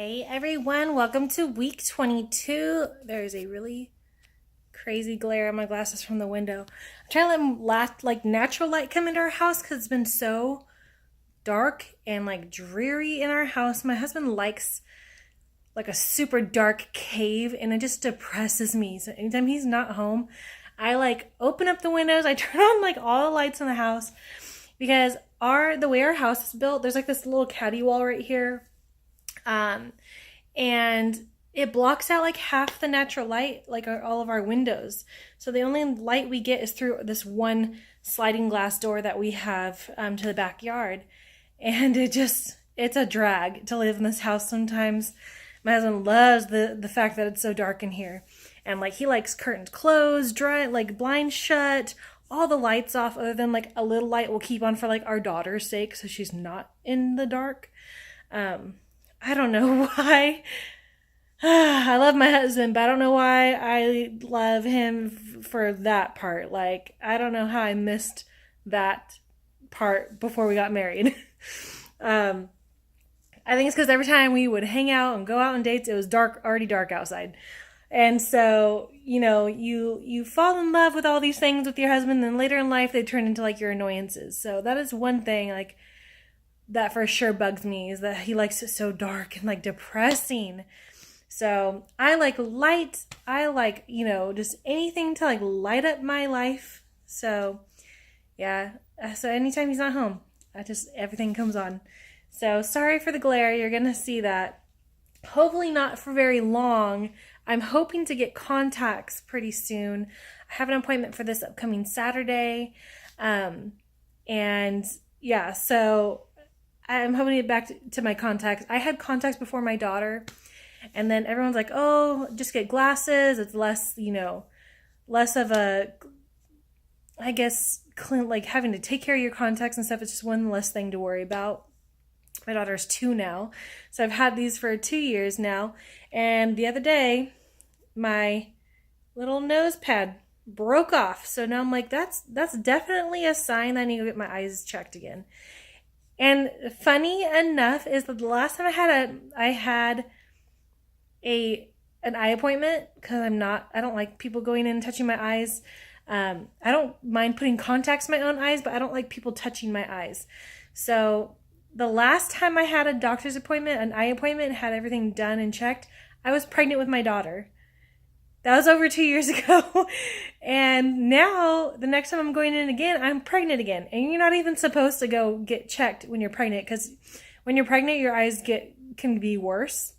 Hey everyone, welcome to week 22. There's a really crazy glare on my glasses from the window. I'm trying to let natural light come into our house because it's been so dark and dreary in our house. My husband likes like a super dark cave and it just depresses me. So anytime he's not home, I open up the windows, I turn on all the lights in the house because the way our house is built, there's this little caddy wall right here. And it blocks out half the natural light, all of our windows. So the only light we get is through this one sliding glass door that we have to the backyard. And it's a drag to live in this house sometimes. My husband loves the fact that it's so dark in here. And he likes curtains closed, dry, blinds shut, all the lights off other than a little light we'll keep on for our daughter's sake so she's not in the dark. I don't know why. I love my husband, but I don't know why I love him for that part. I don't know how I missed that part before we got married. I think it's because every time we would hang out and go out on dates, it was already dark outside. And so, you fall in love with all these things with your husband, and later in life, they turn into your annoyances. So that is one thing, that for sure bugs me, is that he likes it so dark and depressing. So I like light. I like, just anything to light up my life. So yeah. So anytime he's not home, everything comes on. So sorry for the glare. You're going to see that. Hopefully not for very long. I'm hoping to get contacts pretty soon. I have an appointment for this upcoming Saturday. And yeah, so I'm hoping to get back to my contacts. I had contacts before my daughter, and then everyone's like, oh, just get glasses. It's less, less of a, I guess, having to take care of your contacts and stuff. It's just one less thing to worry about. My daughter's 2 now, so I've had these for 2 years now. And the other day, my little nose pad broke off. So now I'm that's definitely a sign that I need to get my eyes checked again. And funny enough is that the last time I had an eye appointment, because I don't like people going in and touching my eyes. I don't mind putting contacts in my own eyes, but I don't like people touching my eyes. So the last time I had a doctor's appointment, an eye appointment, had everything done and checked, I was pregnant with my daughter. That was over 2 years ago. And now, the next time I'm going in again, I'm pregnant again. And you're not even supposed to go get checked when you're pregnant, because when you're pregnant, your eyes can be worse.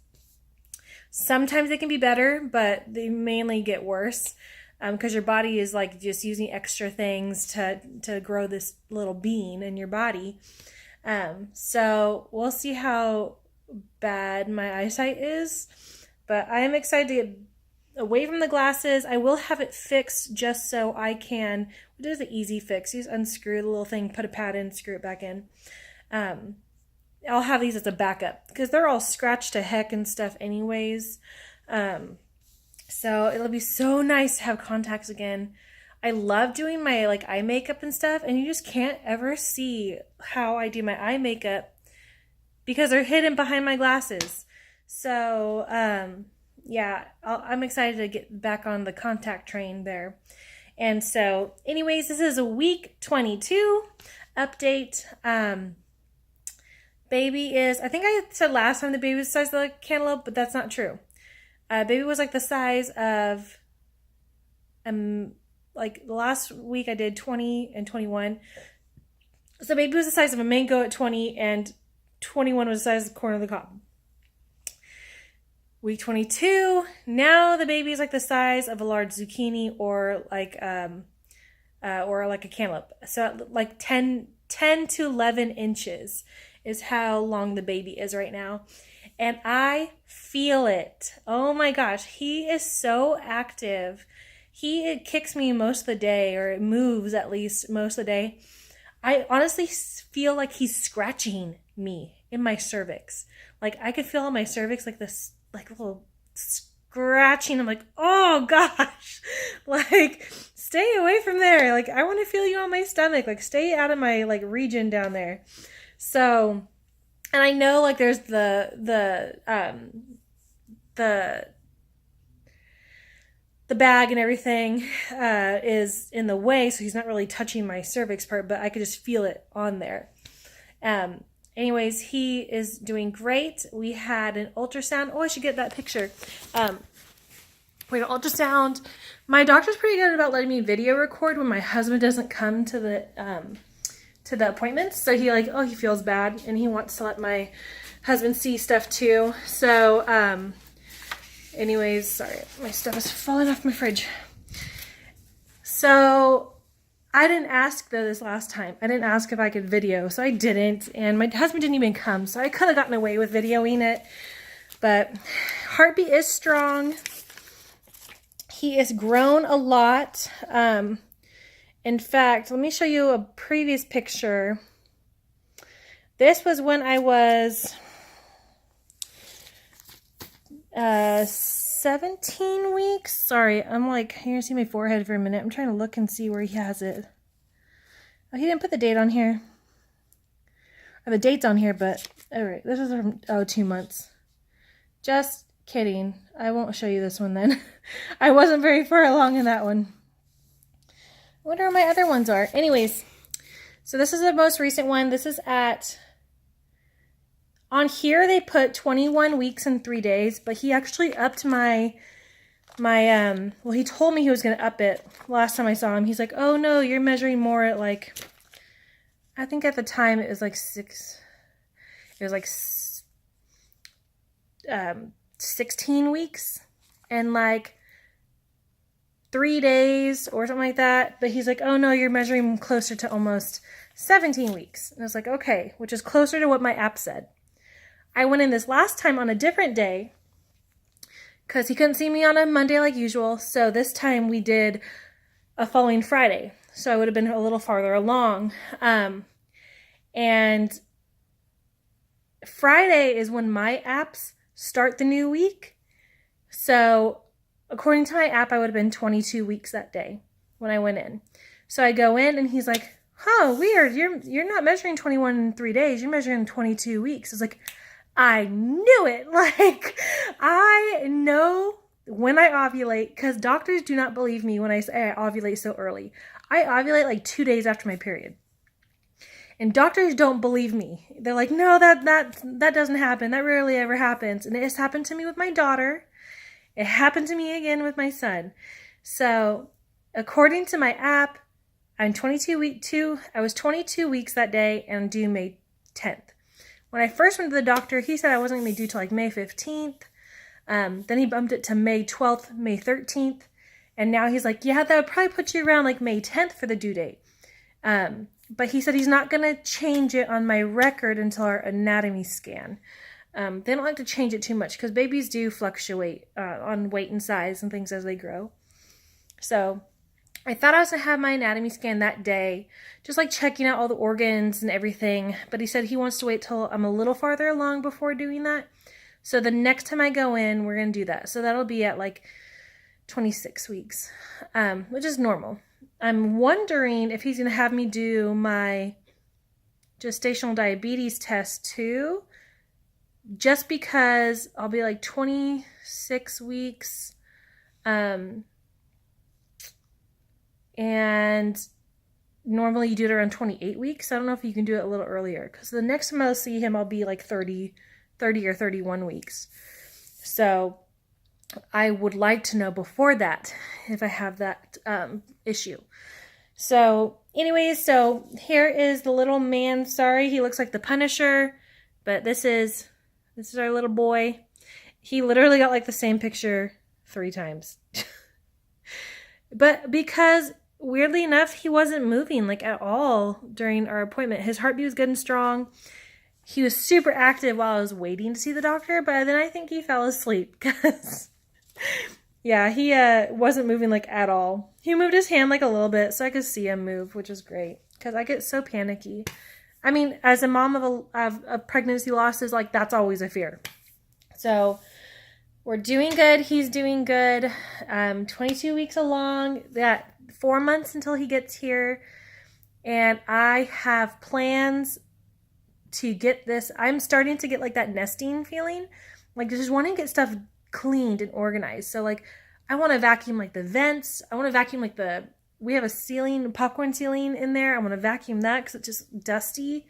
Sometimes they can be better, but they mainly get worse because your body is just using extra things to grow this little being in your body. So we'll see how bad my eyesight is. But I am excited to get away from the glasses. I will have it fixed just so I can. It is an easy fix. You just unscrew the little thing, put a pad in, screw it back in. I'll have these as a backup because they're all scratched to heck and stuff anyways. So it'll be so nice to have contacts again. I love doing my eye makeup and stuff, and you just can't ever see how I do my eye makeup because they're hidden behind my glasses. So, yeah, I'm excited to get back on the contact train there. And so, anyways, this is a week 22 update. Baby is, I think I said last time the baby was the size of the cantaloupe, but that's not true. Baby was the size of, last week I did 20 and 21. So baby was the size of a mango at 20, and 21 was the size of the corner of the cob. Week 22, now the baby is the size of a large zucchini or a cantaloupe. So 10 to 11 inches is how long the baby is right now. And I feel it. Oh my gosh, he is so active. It kicks me most of the day, or it moves at least most of the day. I honestly feel like he's scratching me in my cervix. I could feel on my cervix this little scratching. I'm oh gosh, stay away from there. I want to feel you on my stomach. Stay out of my region down there. So And I know like there's the bag and everything is in the way, so he's not really touching my cervix part, but I could just feel it on there. Anyways, he is doing great. We had an ultrasound. Oh, I should get that picture. We had an ultrasound. My doctor's pretty good about letting me video record when my husband doesn't come to the appointments. So he feels bad and he wants to let my husband see stuff too. So, anyways, sorry, my stuff is falling off my fridge. So I didn't ask though this last time. I didn't ask if I could video, so I didn't. And my husband didn't even come, so I could have gotten away with videoing it. But heartbeat is strong. He has grown a lot. In fact, let me show you a previous picture. This was when I was 17 weeks. Sorry, I'm like, you're gonna see my forehead for a minute. I'm trying to look and see where he has it. Oh, he didn't put the date on here. Or the date's on here, but all right, this is from 2 months. Just kidding. I won't show you this one then. I wasn't very far along in that one. I wonder where my other ones are. Anyways, so this is the most recent one. This is on here they put 21 weeks and 3 days, but he actually upped well, he told me he was going to up it last time I saw him. He's like, oh no, you're measuring more at like, I think at the time it was like 16 weeks and like 3 days or something like that. But he's like, oh no, you're measuring closer to almost 17 weeks. And I was like, okay, which is closer to what my app said. I went in this last time on a different day because he couldn't see me on a Monday like usual. So this time we did a following Friday. So I would have been a little farther along. And Friday is when my apps start the new week. So according to my app, I would have been 22 weeks that day when I went in. So I go in and he's like, huh, weird. You're not measuring 21 in 3 days. You're measuring 22 weeks. I was like, I knew it. Like, I know when I ovulate, because doctors do not believe me when I say I ovulate so early. I ovulate like 2 days after my period. And doctors don't believe me. They're like, no, that doesn't happen. That rarely ever happens. And it has happened to me with my daughter. It happened to me again with my son. So according to my app, I was 22 weeks that day and due May 10th. When I first went to the doctor, he said I wasn't going to be due till like May 15th. Then he bumped it to May 12th, May 13th. And now he's like, yeah, that would probably put you around like May 10th for the due date. But he said he's not going to change it on my record until our anatomy scan. They don't like to change it too much because babies do fluctuate on weight and size and things as they grow. So I thought I was going to have my anatomy scan that day, just like checking out all the organs and everything. But he said he wants to wait till I'm a little farther along before doing that. So the next time I go in, we're going to do that. So that'll be at like 26 weeks, which is normal. I'm wondering if he's going to have me do my gestational diabetes test too, just because I'll be like 26 weeks. And normally you do it around 28 weeks. I don't know if you can do it a little earlier, because the next time I'll see him, I'll be like 30 or 31 weeks. So I would like to know before that if I have that issue. So anyways, so here is the little man. Sorry, he looks like the Punisher, but this is our little boy. He literally got like the same picture 3 times. But because weirdly enough, he wasn't moving like at all during our appointment. His heartbeat was good and strong. He was super active while I was waiting to see the doctor, but then I think he fell asleep because yeah, he wasn't moving like at all. He moved his hand like a little bit so I could see him move, which is great because I get so panicky. I mean, as a mom of pregnancy losses, like that's always a fear. So we're doing good. He's doing good. 22 weeks along. That 4 months until he gets here. And I have plans to get this. I'm starting to get like that nesting feeling, like just wanting to get stuff cleaned and organized. So like I want to vacuum like the vents. I want to vacuum like we have a ceiling, popcorn ceiling in there. I want to vacuum that because it's just dusty.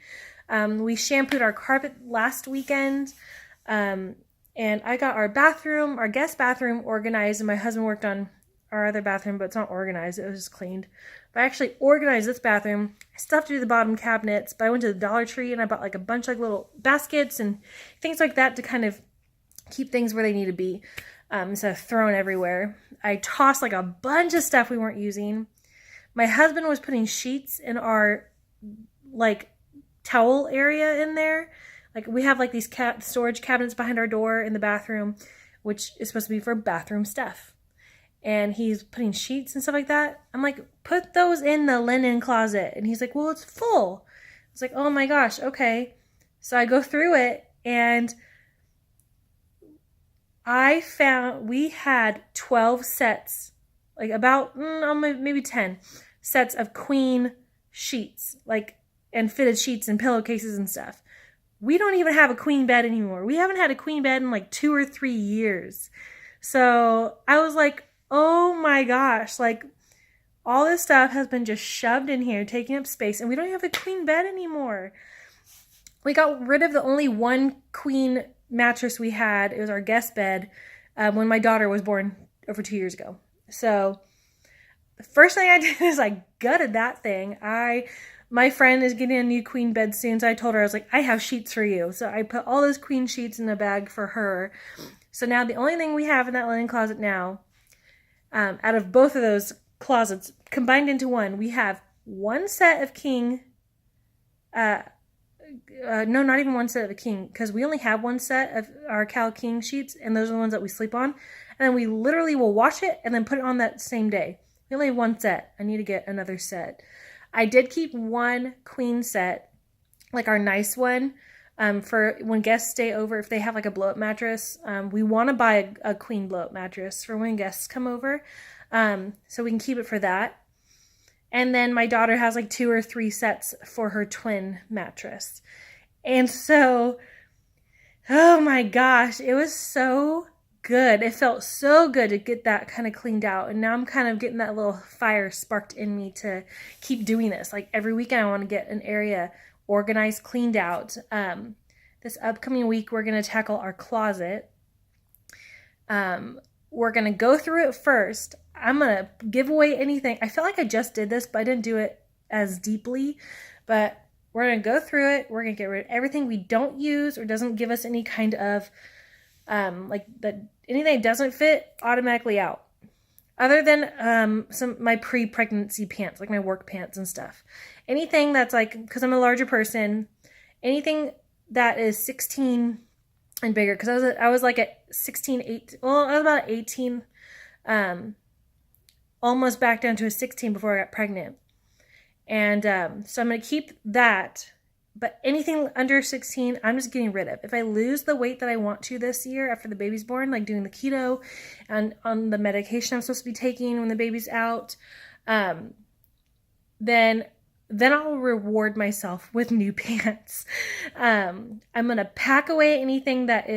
We shampooed our carpet last weekend. And I got our guest bathroom organized, and my husband worked on our other bathroom, but it's not organized. It was just cleaned. But I actually organized this bathroom. I still have to do the bottom cabinets, but I went to the Dollar Tree and I bought like a bunch of little baskets and things like that to kind of keep things where they need to be, instead of thrown everywhere. I tossed like a bunch of stuff we weren't using. My husband was putting sheets in our like towel area in there. Like we have like these storage cabinets behind our door in the bathroom, which is supposed to be for bathroom stuff. And he's putting sheets and stuff like that. I'm like, put those in the linen closet. And he's like, well, it's full. It's like, oh my gosh, okay. So I go through it, and I found we had 12 sets, like about maybe 10 sets of queen sheets, like, and fitted sheets and pillowcases and stuff. We don't even have a queen bed anymore. We haven't had a queen bed in like 2 or 3 years. So I was like, oh my gosh, like all this stuff has been just shoved in here, taking up space, and we don't have a queen bed anymore. We got rid of the only one queen mattress we had. It was our guest bed when my daughter was born over 2 years ago. So the first thing I did is I gutted that thing. My friend is getting a new queen bed soon, so I told her, I was like, I have sheets for you. So I put all those queen sheets in a bag for her. So now the only thing we have in that linen closet now, out of both of those closets combined into one, we have one set of king, no, not even one set of a king, because we only have one set of our Cal King sheets, and those are the ones that we sleep on. And then we literally will wash it and then put it on that same day. We only have one set. I need to get another set. I did keep one queen set, like our nice one, for when guests stay over. If they have like a blow-up mattress, we want to buy a queen blow-up mattress for when guests come over, so we can keep it for that. And then my daughter has like 2 or 3 sets for her twin mattress. And so, oh my gosh, it was so good. It felt so good to get that kind of cleaned out. And now I'm kind of getting that little fire sparked in me to keep doing this. Like every weekend I want to get an area organized, cleaned out. This upcoming week we're going to tackle our closet. We're going to go through it first. I'm going to give away anything. I feel like I just did this, but I didn't do it as deeply. But we're going to go through it. We're going to get rid of everything we don't use or doesn't give us any kind of, anything that doesn't fit, automatically out. Other than my pre-pregnancy pants, like my work pants and stuff. Anything that's like, because I'm a larger person, anything that is 16 and bigger, because I was like at 16, 18, well, I was about 18, almost back down to a 16 before I got pregnant. And so I'm going to keep that, but anything under 16, I'm just getting rid of. If I lose the weight that I want to this year after the baby's born, like doing the keto and on the medication I'm supposed to be taking when the baby's out, then I'll reward myself with new pants. I'm going to pack away anything that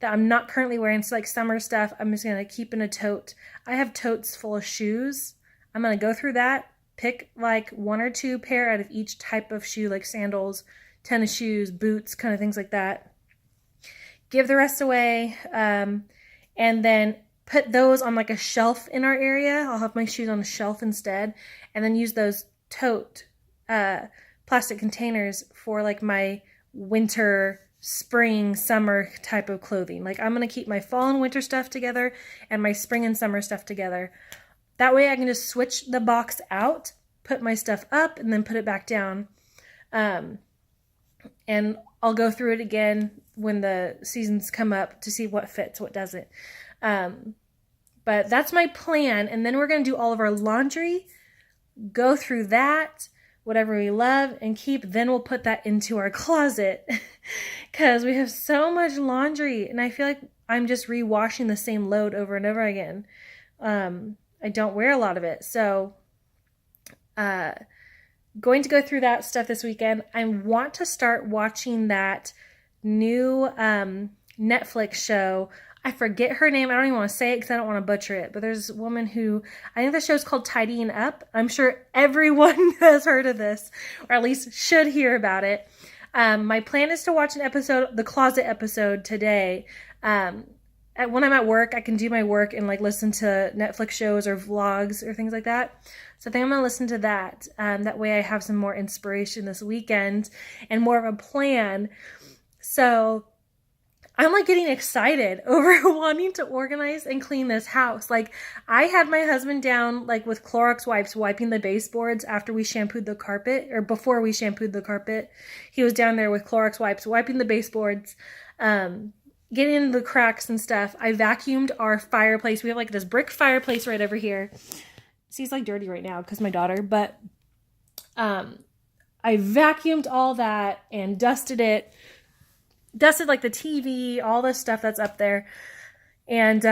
I'm not currently wearing. So like summer stuff, I'm just going to keep in a tote. I have totes full of shoes. I'm going to go through that, pick like 1 or 2 pair out of each type of shoe, like sandals, tennis shoes, boots, kind of things like that. Give the rest away. And then put those on like a shelf in our area. I'll have my shoes on a shelf instead. And then use those tote plastic containers for like my winter, spring, summer type of clothing. Like I'm going to keep my fall and winter stuff together and my spring and summer stuff together. That way I can just switch the box out, put my stuff up, and then put it back down. And I'll go through it again when the seasons come up to see what fits, what doesn't. But that's my plan. And then we're going to do all of our laundry, go through that, whatever we love and keep. Then we'll put that into our closet because we have so much laundry. And I feel like I'm just rewashing the same load over and over again. I don't wear a lot of it. So going to go through that stuff this weekend. I want to start watching that new Netflix show. I forget her name. I don't even want to say it because I don't want to butcher it. But there's a woman who, I think the show's called Tidying Up. I'm sure everyone has heard of this, or at least should hear about it. My plan is to watch an episode, the closet episode, today. When I'm at work, I can do my work and like listen to Netflix shows or vlogs or things like that. So I think I'm going to listen to that. That way I have some more inspiration this weekend and more of a plan. So I'm like getting excited over wanting to organize and clean this house. Like I had my husband down like with Clorox wipes wiping the baseboards after we shampooed the carpet, or before we shampooed the carpet. He was down there with Clorox wipes wiping the baseboards, getting in the cracks and stuff. I vacuumed our fireplace. We have like this brick fireplace right over here. Seems like dirty right now because my daughter, but I vacuumed all that and dusted it. Dusted like the TV, all the stuff that's up there. And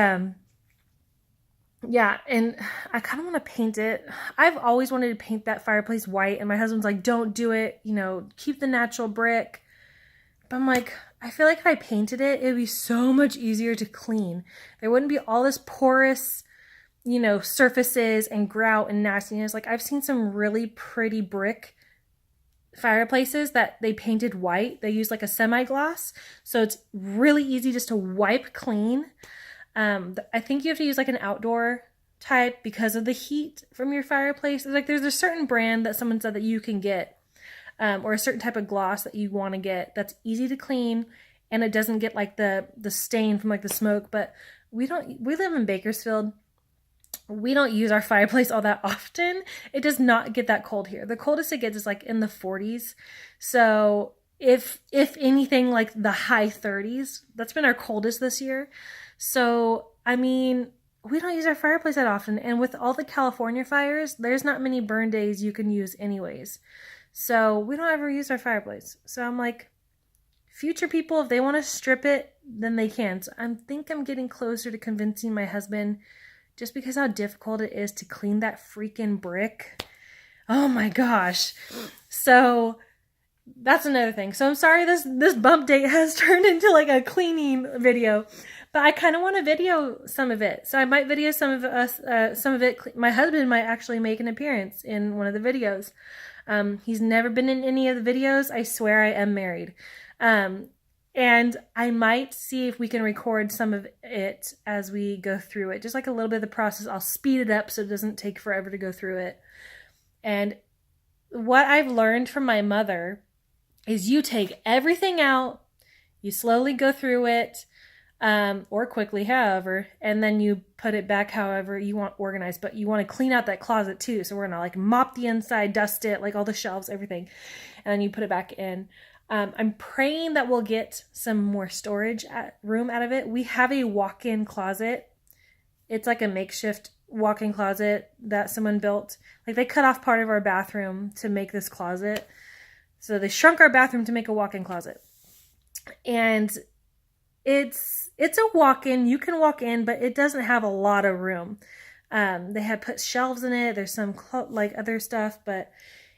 yeah, and I kind of want to paint it. I've always wanted to paint that fireplace white, and my husband's like, don't do it, you know, keep the natural brick. But I'm like, I feel like if I painted it, it would be so much easier to clean. There wouldn't be all this porous, you know, surfaces and grout and nastiness. Like I've seen some really pretty brick fireplaces that they painted white. They use like a semi-gloss, so it's really easy just to wipe clean. I think you have to use like an outdoor type because of the heat from your fireplace. Like there's a certain brand that someone said that you can get, or a certain type of gloss that you want to get that's easy to clean and it doesn't get like the stain from like the smoke. But we live in Bakersfield. We don't use our fireplace all that often. It does not get that cold here. The coldest it gets is like in the 40s. So if anything, like the high 30s. That's been our coldest this year. So, I mean, we don't use our fireplace that often. And with all the California fires, there's not many burn days you can use anyways. So we don't ever use our fireplace. So I'm like, future people, if they want to strip it, then they can. So I think I'm getting closer to convincing my husband, just because how difficult it is to clean that freaking brick. Oh my gosh. So that's another thing. So I'm sorry this bump date has turned into like a cleaning video, but I kind of want to video some of it. So I might video some of it. My husband might actually make an appearance in one of the videos. He's never been in any of the videos. I swear I am married. And I might see if we can record some of it as we go through it. Just like a little bit of the process. I'll speed it up so it doesn't take forever to go through it. And what I've learned from my mother is you take everything out, you slowly go through it, or quickly, however, and then you put it back however you want organized. But you want to clean out that closet too. So we're going to like mop the inside, dust it, like all the shelves, everything. And then you put it back in. I'm praying that we'll get some more storage room out of it. We have a walk-in closet. It's like a makeshift walk-in closet that someone built. Like they cut off part of our bathroom to make this closet. So they shrunk our bathroom to make a walk-in closet. And it's a walk-in. You can walk in, but it doesn't have a lot of room. They had put shelves in it. There's some like other stuff. But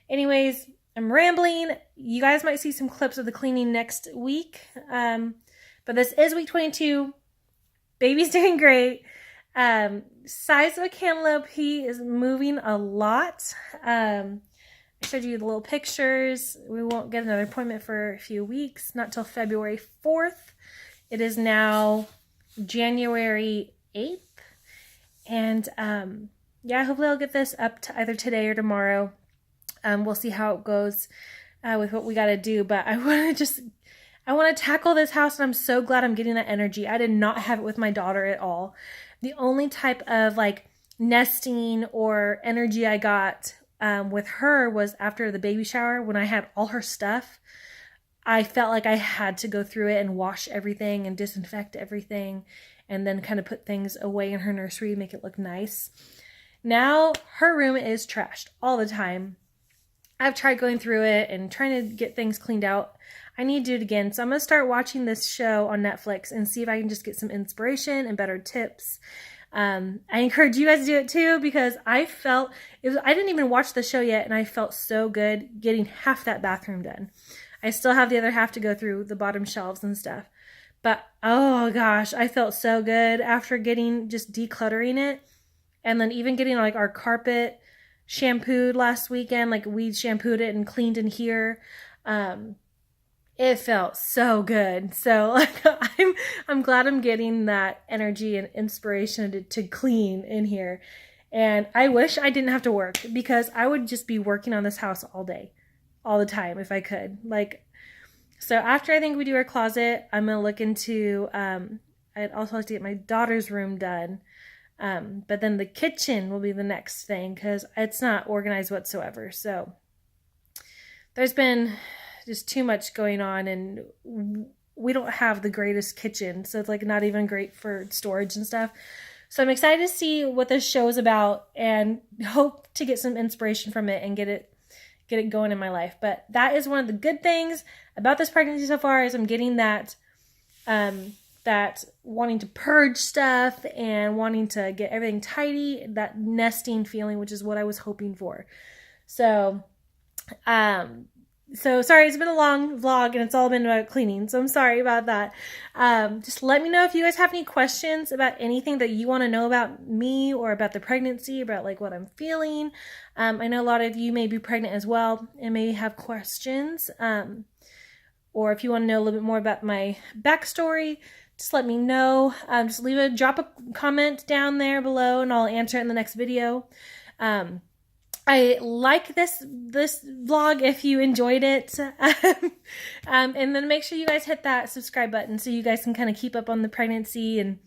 anyways, I'm rambling. You guys might see some clips of the cleaning next week. But this is week 22. Baby's doing great. Size of a cantaloupe. He is moving a lot. I showed you the little pictures. We won't get another appointment for a few weeks. Not till February 4th. It is now January 8th. And yeah, hopefully I'll get this up to either today or tomorrow. We'll see how it goes with what we got to do. But I want to tackle this house, and I'm so glad I'm getting that energy. I did not have it with my daughter at all. The only type of like nesting or energy I got with her was after the baby shower when I had all her stuff. I felt like I had to go through it and wash everything and disinfect everything and then kind of put things away in her nursery to make it look nice. Now her room is trashed all the time. I've tried going through it and trying to get things cleaned out. I need to do it again. So I'm going to start watching this show on Netflix and see if I can just get some inspiration and better tips. I encourage you guys to do it too, because I didn't even watch the show yet, and I felt so good getting half that bathroom done. I still have the other half to go through the bottom shelves and stuff. But oh gosh, I felt so good after just decluttering it. And then even getting like our carpet shampooed last weekend, like we shampooed it and cleaned in here. It felt so good. So like, I'm glad I'm getting that energy and inspiration to clean in here. And I wish I didn't have to work, because I would just be working on this house all day, all the time if I could. Like, so after I think we do our closet, I'm going to look into, I'd also like to get my daughter's room done. But then the kitchen will be the next thing, because it's not organized whatsoever. So there's been just too much going on, and we don't have the greatest kitchen. So it's like not even great for storage and stuff. So I'm excited to see what this show is about, and hope to get some inspiration from it and get it going in my life. But that is one of the good things about this pregnancy so far, is I'm getting that wanting to purge stuff and wanting to get everything tidy, that nesting feeling, which is what I was hoping for. So sorry, it's been a long vlog and it's all been about cleaning, so I'm sorry about that. Just let me know if you guys have any questions about anything that you want to know about me, or about the pregnancy, about like what I'm feeling. I know a lot of you may be pregnant as well and maybe have questions. Or if you want to know a little bit more about my backstory, just let me know. Just drop a comment down there below and I'll answer it in the next video. I like this vlog if you enjoyed it. And then make sure you guys hit that subscribe button so you guys can kind of keep up on the pregnancy and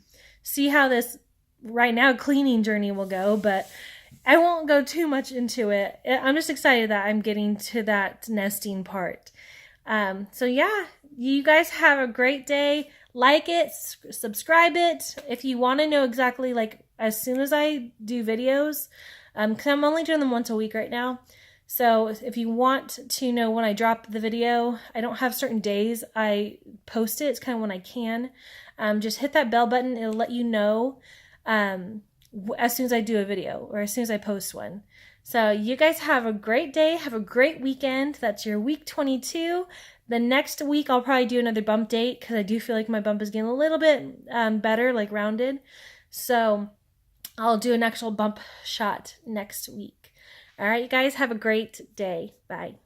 see how this right now cleaning journey will go. But I won't go too much into it. I'm just excited that I'm getting to that nesting part. So yeah, you guys have a great day. Like it, subscribe it. If you want to know exactly, like, as soon as I do videos, because I'm only doing them once a week right now. So if you want to know when I drop the video, I don't have certain days I post it. It's kind of when I can. Just hit that bell button. It'll let you know as soon as I do a video, or as soon as I post one. So you guys have a great day. Have a great weekend. That's your week 22. The next week, I'll probably do another bump date, because I do feel like my bump is getting a little bit better, like rounded. So I'll do an actual bump shot next week. All right, you guys have a great day. Bye.